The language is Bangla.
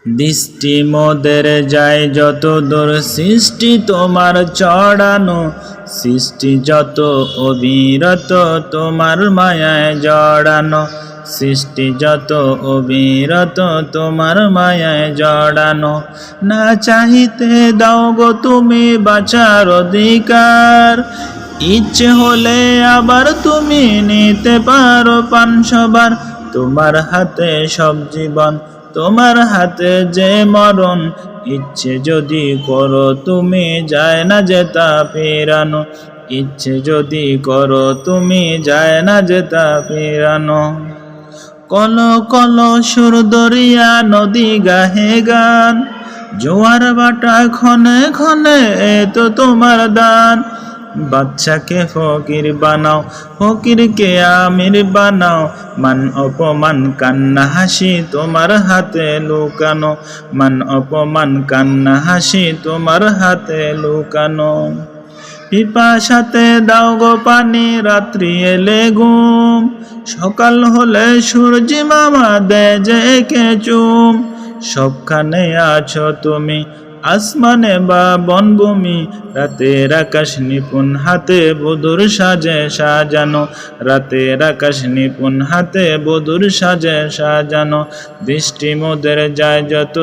দৃষ্টি মোদের যায় যত দূর, সৃষ্টি তোমার চড়ানো, সৃষ্টি যত অবিরত তোমার মায়ায় জড়ানো, সৃষ্টি যত অবিরত তোমার মায়ায় জড়ানো। না চাহিতে দাও গো তুমি বাঁচার অধিকার, ইচ্ছে হলে আবার তুমি নিতে পারো 500 বার। তোমার হাতে সব জীবন, তোমার হাতে যে মরণ, ইচ্ছে যদি করো তুমি যায় না যেতা ফেরানো, ইচ্ছে যদি করো তুমি যায় না যেতা ফেরানো। কল কল সুর দরিয়া নদী গাহে গান, জোয়ার বাটা ক্ষণে ক্ষণে তো তোমার দান। বাচ্চাকে ফকির বানাও, ফকিরকে আমির বানাও, মান অপমান কান্না হাসি তোমার হাতে লুকানো, মান অপমান কান্না হাসি তোমার হাতে লুকানো। পিপাসাতে দাও গো পানি রাত্রি এলে ঘুম, সকাল হলে সূর্য মামা দেয় যে একে চুম। সবখানে আছো তুমি, আসমানে বা বনভূমি, রাতের আকাশ নিপুণ হাতে বধুর সাজে সাজানো, রাতের আকাশ নিপুণ হাতে বধুর সাজে সাজানো। দৃষ্টি মোদের যায় যত